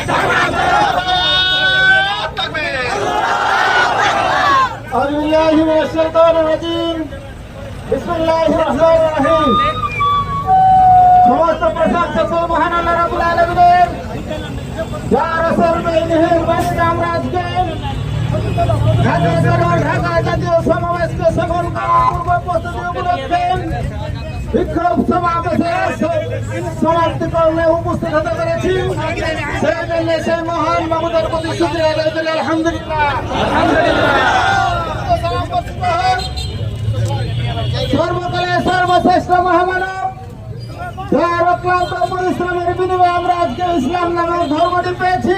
أعوذ بالله من الشيطان الرجيم بسم الله الرحمن الرحيم সমস্ত প্রশংসা তো মহান আল্লাহ রাব্বুল আলামিনের যার রাসূল মেহের বাণীতে আমরা আজকে ঢাকা জাতীয় সমাবেশকে সফল করার পূর্ব প্রস্তুতি উপলক্ষে বিক্ষোভ সমাবেশে সমাপ্তি করলে উপস্থিত হতে পেরেছি। সেই জন্য সেই মহান মাবুদের প্রতি শুকরিয়া আদায় করি। আলহামদুলিল্লাহ। সর্বকালে সর্বশ্রেষ্ঠ মহামানব যার অক্লান্ত পরিশ্রমের বিনিময়ে আমরা আজকে ইসলাম নামের ধর্মটি পেয়েছি,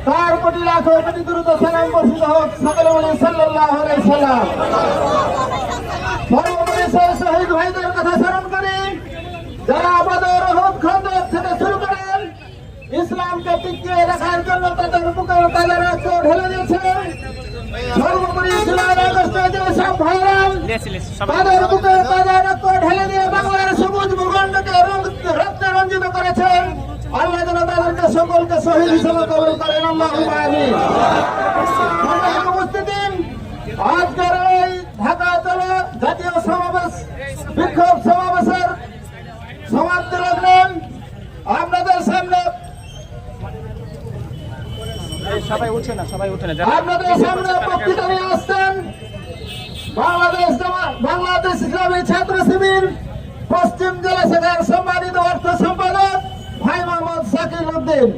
তার প্রতি লাখো কোটি দ্রুত সালাম বর্ষিত হোক। সকলে বলেন সাল্লাল্লাহু আলাইহি সাল্লাম। সর্বোপরি সেই শহীদ ভাইদের কথা স্মরণ করি যারা বদর, উহুদ, খন্দক থেকে শুরু করেন ইসলামকে টিকিয়ে রাখার জন্য তাদের বুকের তাজা রক্ত ঢেলে দিয়েছে। সর্বোপরি জুলাই আগস্টে যেসব ভাইরা তাদের বুকের তাজা রক্ত ঢেলে দিয়ে বাংলার সবুজ ভূখণ্ডকে রক্তে রঞ্জিত করেছেন, আল্লাহ যেন তাদেরকে সকলকে শহীদ হিসেবে কবুল করেন। আল্লাহুম্মা আমিন। উপস্থিতি আজকের এই ঢাকা জাতীয় সমাবেশ বিক্ষোভ সমাবেশের সমাপ্তি রাখলেন আপনাদের সামনে আপনাদের সামনে বক্তৃতা নিয়ে আসছেন বাংলাদেশ ইসলামী ছাত্র শিবির পশ্চিম জেলা শাখার সম্মানিত অর্থ সম্পাদক ভাই মোহাম্মদ শাকিল উদ্দিন।